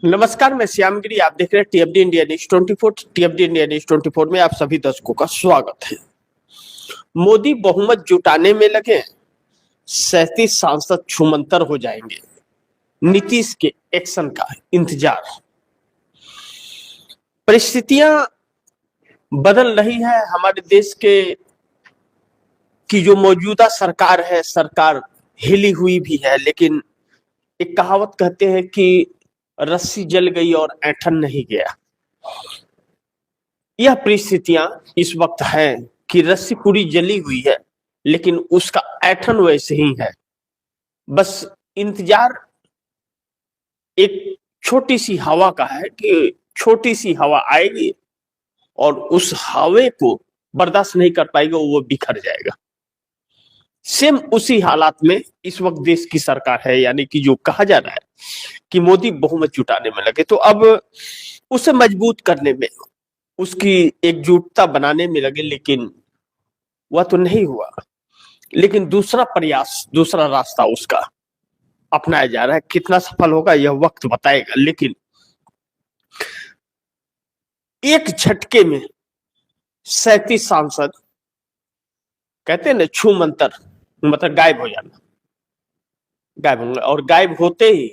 नमस्कार, मैं श्यामगिरी। आप देख रहे हैं टीएफडी इंडिया न्यूज 24। टीएफडी इंडिया न्यूज 24 में आप सभी दर्शकों का स्वागत है। मोदी बहुमत जुटाने में लगे, 37 सांसद छूमंतर हो जाएंगे, नीतीश के एक्शन का इंतजार। परिस्थितियां बदल रही है हमारे देश के की जो मौजूदा सरकार है, सरकार हिली हुई भी है, लेकिन एक कहावत कहते हैं कि रस्सी जल गई और ऐंठन नहीं गया। यह परिस्थितियां इस वक्त है कि रस्सी पूरी जली हुई है, लेकिन उसका ऐंठन वैसे ही है। बस इंतजार एक छोटी सी हवा का है कि छोटी सी हवा आएगी और उस हवा को बर्दाश्त नहीं कर पाएगा, वो बिखर जाएगा। सेम उसी हालात में इस वक्त देश की सरकार है, यानी कि जो कहा जा रहा है कि मोदी बहुमत जुटाने में लगे, तो अब उसे मजबूत करने में, उसकी एकजुटता बनाने में लगे, लेकिन वह तो नहीं हुआ। लेकिन दूसरा प्रयास, दूसरा रास्ता उसका अपनाया जा रहा है। कितना सफल होगा यह वक्त बताएगा, लेकिन एक झटके में 37 सांसद, कहते हैं ना छू मंतर, मतलब गायब हो जाना, गायब होंगे। और गायब होते ही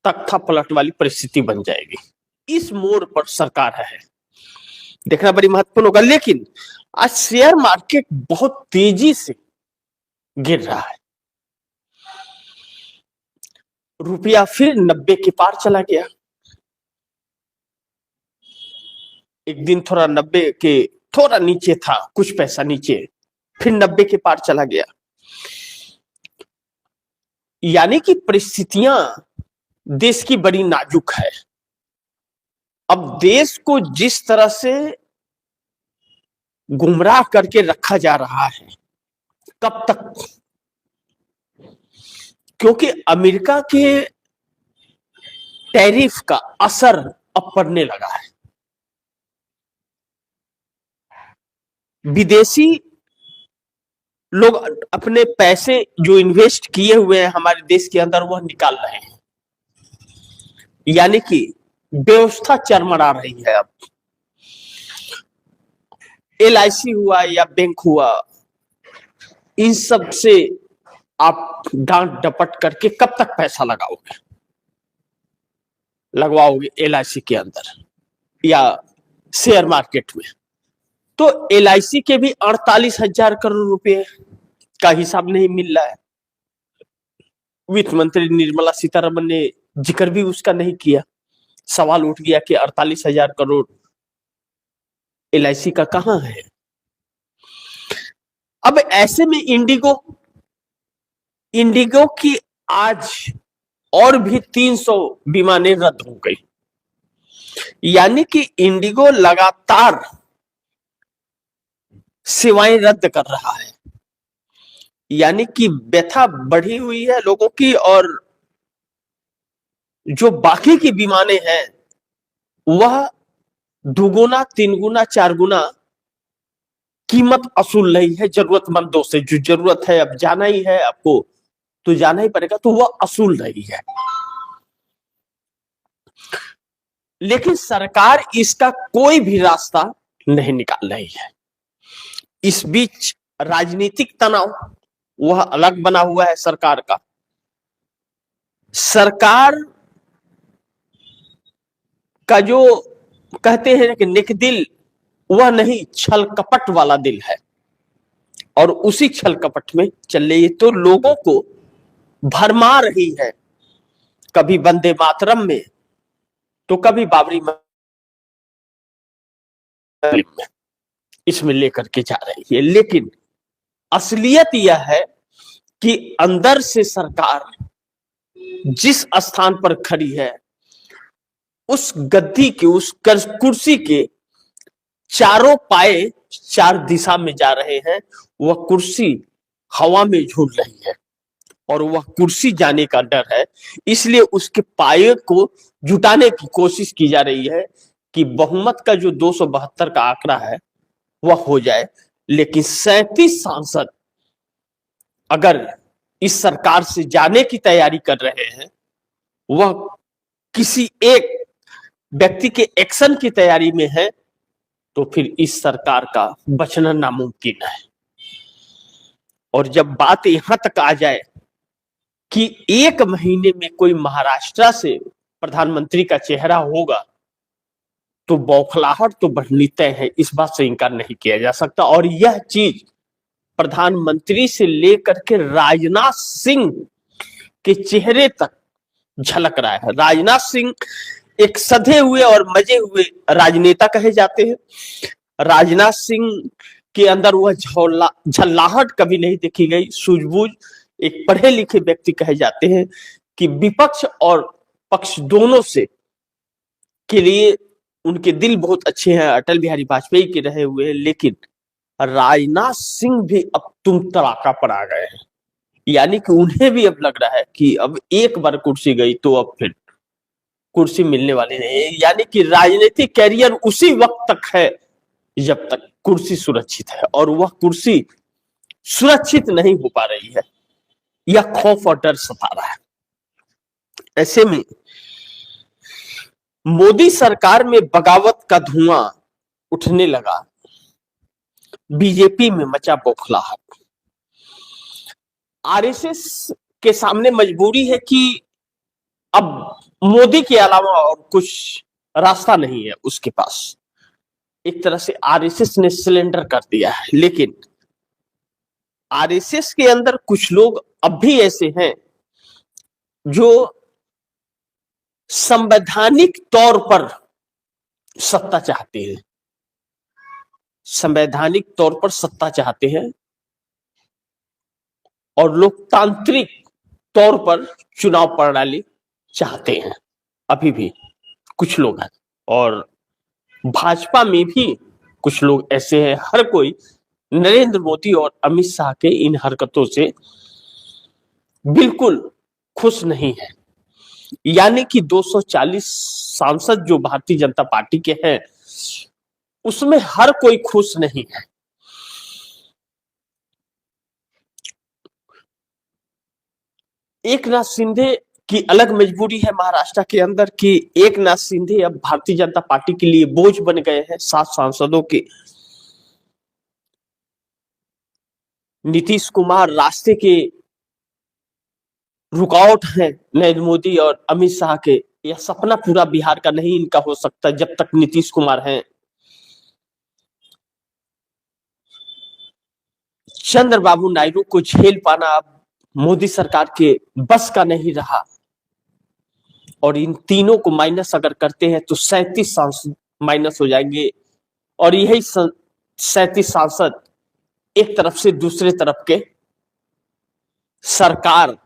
तख्ता पलट वाली परिस्थिति बन जाएगी। इस मोड़ पर सरकार है, देखना बड़ी महत्वपूर्ण होगा। लेकिन आज शेयर मार्केट बहुत तेजी से गिर रहा है। रुपया फिर 90 के पार चला गया। एक दिन थोड़ा 90 के थोड़ा नीचे था, कुछ पैसा नीचे, फिर 90 के पार चला गया। यानी कि परिस्थितियां देश की बड़ी नाजुक है। अब देश को जिस तरह से गुमराह करके रखा जा रहा है, कब तक? क्योंकि अमेरिका के टैरिफ का असर अब पड़ने लगा है। विदेशी लोग अपने पैसे जो इन्वेस्ट किए हुए हैं हमारे देश के अंदर, वह निकाल रहे हैं। यानी कि व्यवस्था चरमरा रही है। अब LIC हुआ या बैंक हुआ, इन सब से आप डांट डपट करके कब तक पैसा लगवाओगे LIC के अंदर या शेयर मार्केट में? तो LIC के भी 48,000 करोड़ रुपए का हिसाब नहीं मिल रहा है। वित्त मंत्री निर्मला सीतारमण ने जिक्र भी उसका नहीं किया। सवाल उठ गया कि 48,000 करोड़ LIC का कहां है? अब ऐसे में इंडिगो की आज और भी 300 विमानें रद्द हो गई। यानी कि इंडिगो लगातार सेवाएं रद्द कर रहा है। यानी कि व्यथा बढ़ी हुई है लोगों की, और जो बाकी की विमानें हैं वह दुगुना, 3 गुना, 4 गुना कीमत असूल रही है जरूरतमंदों से। जो जरूरत है, अब जाना ही है आपको तो जाना ही पड़ेगा, तो वह असूल रही है। लेकिन सरकार इसका कोई भी रास्ता नहीं निकाल रही है। इस बीच राजनीतिक तनाव वह अलग बना हुआ है सरकार का। सरकार का जो कहते हैं कि नेक दिल, वह नहीं, छल कपट वाला दिल है, और उसी छल कपट में चल रही है। तो लोगों को भरमा रही है, कभी वंदे मातरम में तो कभी बाबरी में, इसमें लेकर के जा रही है। लेकिन असलियत यह है कि अंदर से सरकार जिस स्थान पर खड़ी है, उस गद्दी के, उस कुर्सी के चारों पाए 4 दिशा में जा रहे हैं। वह कुर्सी हवा में झूल रही है और वह कुर्सी जाने का डर है। इसलिए उसके पाए को जुटाने की कोशिश की जा रही है कि बहुमत का जो 272 का आंकड़ा है वह हो जाए। लेकिन 37 सांसद अगर इस सरकार से जाने की तैयारी कर रहे हैं, वह किसी एक व्यक्ति के एक्शन की तैयारी में है, तो फिर इस सरकार का बचना नामुमकिन है। और जब बात यहां तक आ जाए कि 1 महीने में कोई महाराष्ट्र से प्रधानमंत्री का चेहरा होगा, तो बौखलाहट तो बढ़नी तय है, इस बात से इनकार नहीं किया जा सकता। और यह चीज प्रधानमंत्री से लेकर के राजनाथ सिंह के चेहरे तक झलक रहा है। राजनाथ सिंह एक सधे हुए और मजे हुए राजनेता कहे जाते हैं। राजनाथ सिंह के अंदर वह झल्लाहट कभी नहीं देखी गई। सूझबूझ एक पढ़े लिखे व्यक्ति कहे जाते हैं कि विपक्ष और पक्ष दोनों से के लिए उनके दिल बहुत अच्छे हैं, अटल बिहारी वाजपेयी के रहे हुए हैं। लेकिन राजनाथ सिंह भी अब तुम तड़ाका पर आ गए हैं, यानी कि उन्हें भी अब लग रहा है कि अब एक बार कुर्सी गई तो अब फिर कुर्सी मिलने वाली नहीं है। यानी कि राजनीतिक कैरियर उसी वक्त तक है जब तक कुर्सी सुरक्षित है, और वह कुर्सी सुरक्षित नहीं हो पा रही है। यह खौफ और डर सता रहा है। ऐसे में मोदी सरकार में बगावत का धुआं उठने लगा, बीजेपी में मचा बौखलाहट। आरएसएस के सामने मजबूरी है कि अब मोदी के अलावा और कुछ रास्ता नहीं है उसके पास। एक तरह से आरएसएस ने सिलेंडर कर दिया है। लेकिन आरएसएस के अंदर कुछ लोग अब भी ऐसे हैं जो संवैधानिक तौर पर सत्ता चाहते हैं, संवैधानिक तौर पर सत्ता चाहते हैं और लोकतांत्रिक तौर पर चुनाव प्रणाली चाहते हैं। अभी भी कुछ लोग हैं, और भाजपा में भी कुछ लोग ऐसे हैं। हर कोई नरेंद्र मोदी और अमित शाह के इन हरकतों से बिल्कुल खुश नहीं है। यानी कि 240 सांसद जो भारतीय जनता पार्टी के हैं, उसमें हर कोई खुश नहीं है। एकनाथ शिंदे की अलग मजबूरी है महाराष्ट्र के अंदर कि एकनाथ शिंदे अब भारतीय जनता पार्टी के लिए बोझ बन गए हैं 7 सांसदों के। नीतीश कुमार रास्ते के रुकावट है नरेंद्र मोदी और अमित शाह के। यह सपना पूरा बिहार का नहीं इनका हो सकता जब तक नीतीश कुमार हैं। चंद्रबाबू नायडू को झेल पाना अब मोदी सरकार के बस का नहीं रहा, और इन तीनों को माइनस अगर करते हैं तो 37 सांसद माइनस हो जाएंगे, और यही 37 सांसद एक तरफ से दूसरे तरफ के सरकार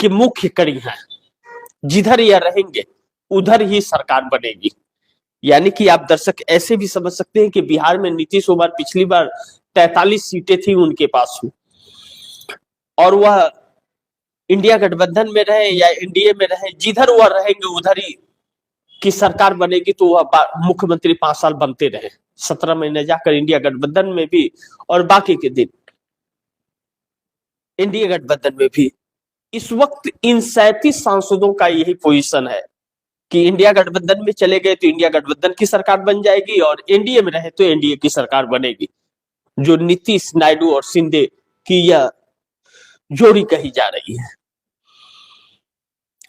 के मुख्य कड़ी हैं। जिधर यह रहेंगे उधर ही सरकार बनेगी। यानी कि आप दर्शक ऐसे भी समझ सकते हैं कि बिहार में नीतीश कुमार पिछली बार 43 सीटें थी उनके पास, और वह इंडिया गठबंधन में रहे या एनडीए में रहे, जिधर वह रहेंगे उधर ही की सरकार बनेगी। तो वह मुख्यमंत्री 5 साल बनते रहे, 17 महीने जाकर इंडिया गठबंधन में भी और बाकी के दिन इंडिया गठबंधन में भी। इस वक्त इन 37 सांसदों का यही पोजीशन है कि इंडिया गठबंधन में चले गए तो इंडिया गठबंधन की सरकार बन जाएगी, और एनडीए में रहे तो एनडीए की सरकार बनेगी, जो नीतीश, नायडू और शिंदे की यह जोड़ी कही जा रही है।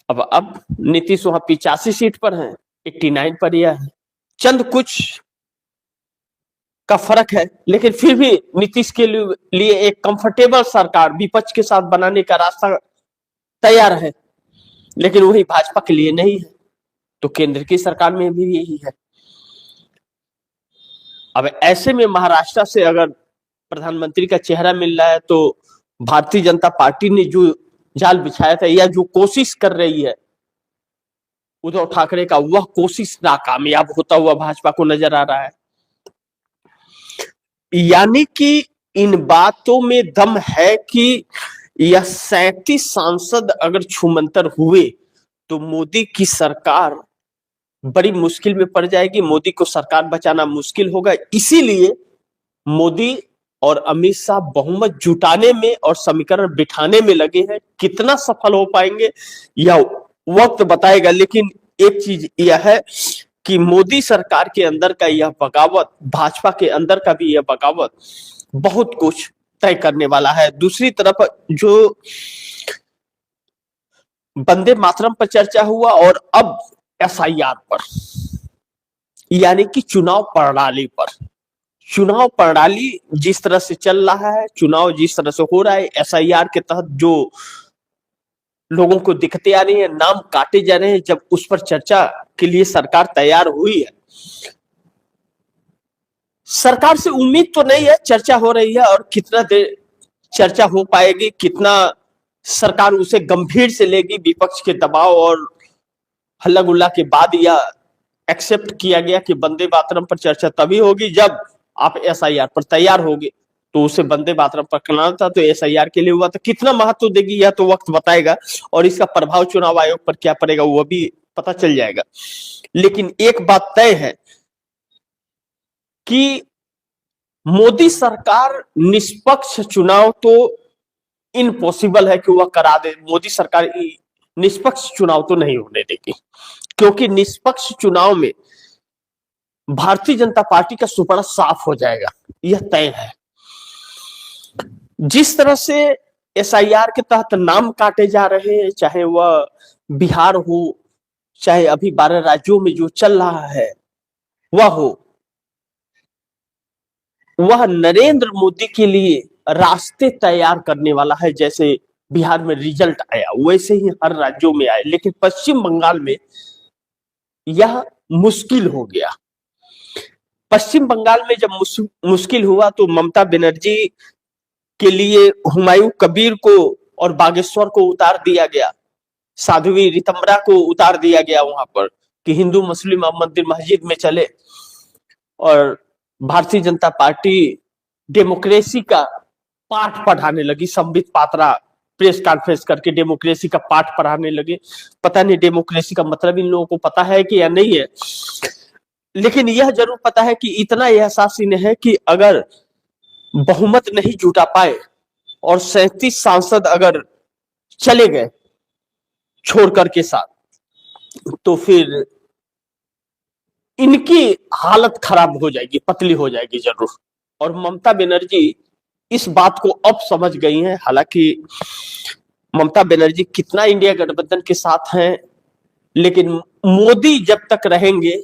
अब नीतीश वहां 85 सीट पर है, 89 पर यह है। चंद कुछ का फर्क है, लेकिन फिर भी नीतीश के लिए एक कंफर्टेबल सरकार विपक्ष के साथ बनाने का रास्ता तैयार है, लेकिन वही भाजपा के लिए नहीं है। तो केंद्र की सरकार में भी यही है। अब ऐसे में महाराष्ट्र से अगर प्रधानमंत्री का चेहरा मिल रहा है तो भारतीय जनता पार्टी ने जो जाल बिछाया था या जो कोशिश कर रही है उद्धव ठाकरे का, वह कोशिश नाकामयाब होता हुआ भाजपा को नजर आ रहा है। यानी कि इन बातों में दम है कि यह 37 सांसद अगर छूमंतर हुए तो मोदी की सरकार बड़ी मुश्किल में पड़ जाएगी। मोदी को सरकार बचाना मुश्किल होगा। इसीलिए मोदी और अमित शाह बहुमत जुटाने में और समीकरण बिठाने में लगे हैं। कितना सफल हो पाएंगे यह वक्त बताएगा, लेकिन एक चीज यह है कि मोदी सरकार के अंदर का यह बगावत, भाजपा के अंदर का भी यह बगावत बहुत कुछ तय करने वाला है। दूसरी तरफ जो वंदे मातरम पर चर्चा हुआ और अब एसआईआर पर, यानी कि चुनाव प्रणाली जिस तरह से चल रहा है, चुनाव जिस तरह से हो रहा है, एसआईआर के तहत जो लोगों को दिक्कतें आ रही है, नाम काटे जा रहे हैं, जब उस पर चर्चा के लिए सरकार तैयार हुई है। सरकार से उम्मीद तो नहीं है, चर्चा हो रही है, और कितना देर चर्चा हो पाएगी, कितना सरकार उसे गंभीर से लेगी, विपक्ष के दबाव और हल्ला गुल्ला के बाद यह एक्सेप्ट किया गया कि वंदे मातरम पर चर्चा तभी होगी जब आप एसआईआर पर तैयार होगे। तो उसे वंदे मातरम पर करना था, तो एसआईआर के लिए हुआ। तो कितना महत्व देगी यह तो वक्त बताएगा, और इसका प्रभाव चुनाव आयोग पर क्या पड़ेगा वो भी पता चल जाएगा। लेकिन एक बात तय है कि मोदी सरकार निष्पक्ष चुनाव तो इम्पॉसिबल है कि वह करा दे। मोदी सरकार निष्पक्ष चुनाव तो नहीं होने देगी, क्योंकि निष्पक्ष चुनाव में भारतीय जनता पार्टी का सुपड़ा साफ हो जाएगा, यह तय है। जिस तरह से एसआईआर के तहत नाम काटे जा रहे हैं, चाहे वह बिहार हो, चाहे अभी 12 राज्यों में जो चल रहा है वह हो, वह नरेंद्र मोदी के लिए रास्ते तैयार करने वाला है। जैसे बिहार में रिजल्ट आया वैसे ही हर राज्यों में आए, लेकिन पश्चिम बंगाल में यह मुश्किल हो गया। पश्चिम बंगाल में जब मुश्किल हुआ तो ममता बनर्जी के लिए हुमायूं कबीर को और बागेश्वर को उतार दिया गया, साध्वी रितंबरा को उतार दिया गया वहां पर कि हिंदू मुस्लिम अब मंदिर मस्जिद में चले। और भारतीय जनता पार्टी डेमोक्रेसी का पाठ पढ़ाने लगी। संबित पात्रा प्रेस कॉन्फ्रेंस करके डेमोक्रेसी का पाठ पढ़ाने लगे। पता नहीं डेमोक्रेसी का मतलब इन लोगों को पता है कि या नहीं है, लेकिन यह जरूर पता है कि इतना एहसास इन्हें है कि अगर बहुमत नहीं जुटा पाए और 37 सांसद अगर चले गए छोड़कर के साथ, तो फिर इनकी हालत खराब हो जाएगी, पतली हो जाएगी जरूर। और ममता बनर्जी इस बात को अब समझ गई हैं। हालांकि ममता बनर्जी कितना इंडिया गठबंधन के साथ हैं, लेकिन मोदी जब तक रहेंगे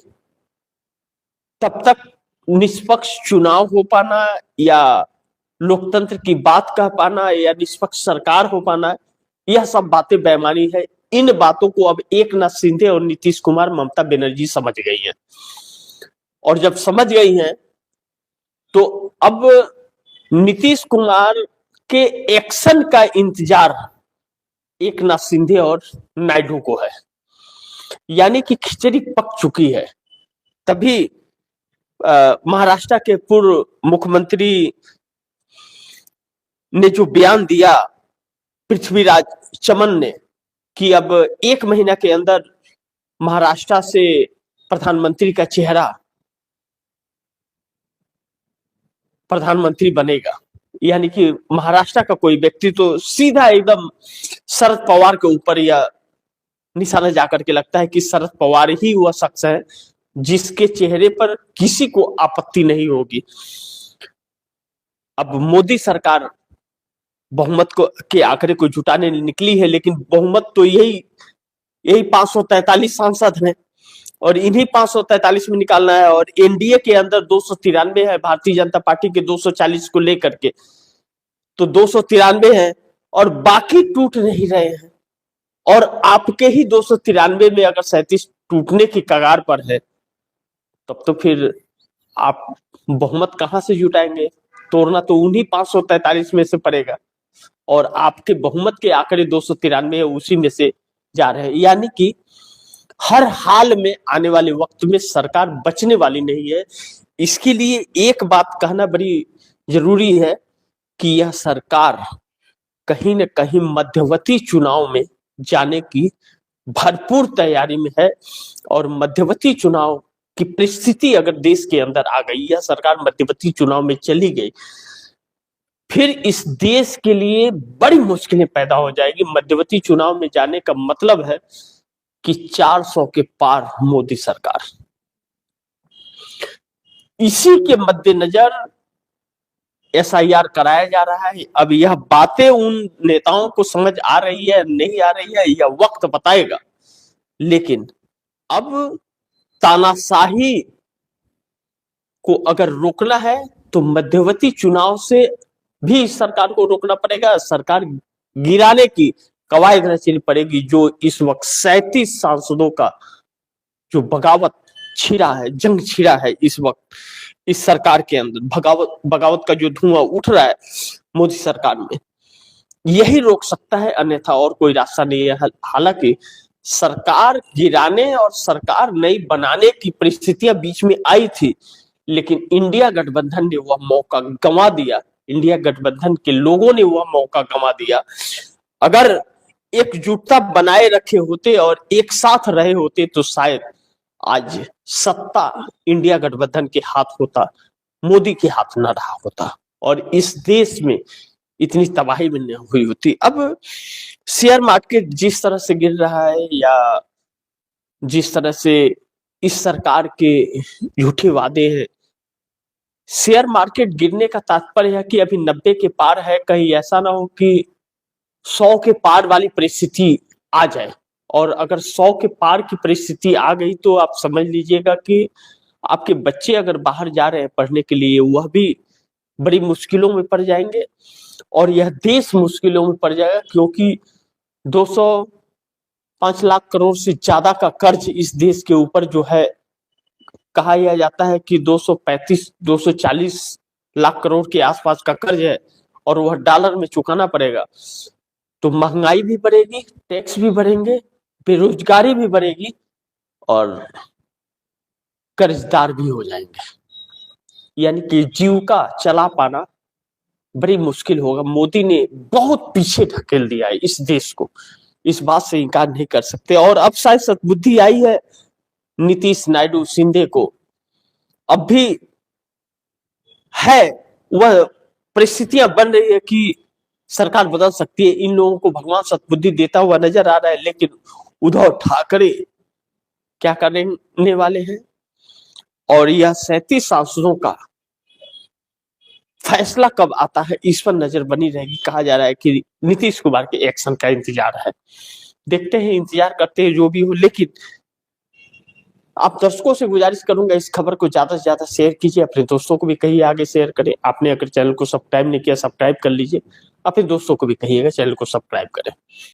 तब तक निष्पक्ष चुनाव हो पाना या लोकतंत्र की बात कह पाना या निष्पक्ष सरकार हो पाना, यह सब बातें बेईमानी है। इन बातों को अब एकनाथ शिंदे और नीतीश कुमार, ममता बनर्जी समझ गई हैं। और जब समझ गई हैं तो अब नीतीश कुमार के एक्शन का इंतजार एकनाथ शिंदे और नायडू को है, यानी कि खिचड़ी पक चुकी है। तभी महाराष्ट्र के पूर्व मुख्यमंत्री ने जो बयान दिया पृथ्वीराज चमन ने कि अब 1 महीना के अंदर महाराष्ट्र से प्रधानमंत्री का चेहरा प्रधानमंत्री बनेगा, यानी कि महाराष्ट्र का कोई व्यक्ति तो सीधा एकदम शरद पवार के ऊपर यह निशाना जाकर के लगता है कि शरद पवार ही वह शख्स है जिसके चेहरे पर किसी को आपत्ति नहीं होगी। अब मोदी सरकार बहुमत को के आंकड़े को जुटाने निकली है, लेकिन बहुमत तो यही 543 सांसद हैं और इन्हीं 543 में निकालना है। और एनडीए के अंदर 293 है, भारतीय जनता पार्टी के 240 को लेकर के, तो 293 है और बाकी टूट नहीं रहे हैं। और आपके ही 293 में अगर 37 टूटने की कगार पर है, तब तो फिर आप बहुमत कहां से जुटाएंगे? तोड़ना तो उन्हीं 543 में से पड़ेगा, और आपके बहुमत के आंकड़े 293 है, उसी में से जा रहे हैं। यानी कि हर हाल में आने वाले वक्त में सरकार बचने वाली नहीं है। इसके लिए एक बात कहना बड़ी जरूरी है कि यह सरकार कहीं न कहीं मध्यवर्ती चुनाव में जाने की भरपूर तैयारी में है। और मध्यवर्ती चुनाव की परिस्थिति अगर देश के अंदर आ गई, यह सरकार मध्यवर्ती चुनाव में चली गई, फिर इस देश के लिए बड़ी मुश्किलें पैदा हो जाएगी। मध्यवर्ती चुनाव में जाने का मतलब है कि 400 के पार मोदी सरकार। इसी के मद्देनजर एसआईआर कराया जा रहा है। अब यह बातें उन नेताओं को समझ आ रही है नहीं आ रही है, यह वक्त बताएगा। लेकिन अब तानाशाही को अगर रोकना है तो मध्यवर्ती चुनाव से भी सरकार को रोकना पड़ेगा। सरकार गिराने की कवायद रचनी पड़ेगी। जो इस वक्त 37 सांसदों का जो बगावत छिड़ा है, जंग छिड़ा है इस वक्त इस सरकार के अंदर, बगावत का जो धुआं उठ रहा है मोदी सरकार में, यही रोक सकता है, अन्यथा और कोई रास्ता नहीं है। हालांकि सरकार गिराने और सरकार नई बनाने की परिस्थितियां बीच में आई थी, लेकिन इंडिया गठबंधन ने वह मौका गंवा दिया। इंडिया गठबंधन के लोगों ने वह मौका गंवा दिया। अगर एकजुटता बनाए रखे होते और एक साथ रहे होते तो शायद आज सत्ता इंडिया गठबंधन के हाथ होता, मोदी के हाथ न रहा होता और इस देश में इतनी तबाही में नहीं हुई होती। अब शेयर मार्केट जिस तरह से गिर रहा है या जिस तरह से इस सरकार के झूठे वादे हैं, शेयर मार्केट गिरने का तात्पर्य है कि अभी 90 के पार है, कहीं ऐसा ना हो कि 100 के पार वाली परिस्थिति आ जाए। और अगर 100 के पार की परिस्थिति आ गई तो आप समझ लीजिएगा कि आपके बच्चे अगर बाहर जा रहे हैं पढ़ने के लिए, वह भी बड़ी मुश्किलों में पड़ जाएंगे और यह देश मुश्किलों में पड़ जाएगा, क्योंकि 205 लाख करोड़ से ज्यादा का कर्ज इस देश के ऊपर जो है, कहा यह जाता है कि 240 लाख करोड़ के आसपास का कर्ज है और वह डॉलर में चुकाना पड़ेगा। तो महंगाई भी बढ़ेगी, टैक्स भी बढ़ेंगे, बेरोजगारी भी बढ़ेगी और कर्जदार भी हो जाएंगे। यानी कि जीविका चला पाना बड़ी मुश्किल होगा। मोदी ने बहुत पीछे ढकेल दिया है इस देश को, इस बात से इनकार नहीं कर सकते। और अब शायद सद्बुद्धि आई है नीतीश नायडू शिंदे को, अब भी है वह परिस्थितियां बन रही है कि सरकार बदल सकती है। इन लोगों को भगवान सद्बुद्धि देता हुआ नजर आ रहा है, लेकिन उद्धव ठाकरे क्या करने वाले हैं और यह 37 सांसदों का फैसला कब आता है इस पर नजर बनी रहेगी। कहा जा रहा है कि नीतीश कुमार के एक्शन का इंतजार है, देखते हैं, इंतजार करते हैं जो भी हो। लेकिन आप दर्शकों से गुजारिश करूंगा इस खबर को ज्यादा से ज्यादा शेयर कीजिए, अपने दोस्तों को भी कहिए आगे शेयर करें। आपने अगर चैनल को सब्सक्राइब नहीं किया, सब्सक्राइब कर लीजिए, अपने दोस्तों को भी कहिएगा चैनल को सब्सक्राइब करें।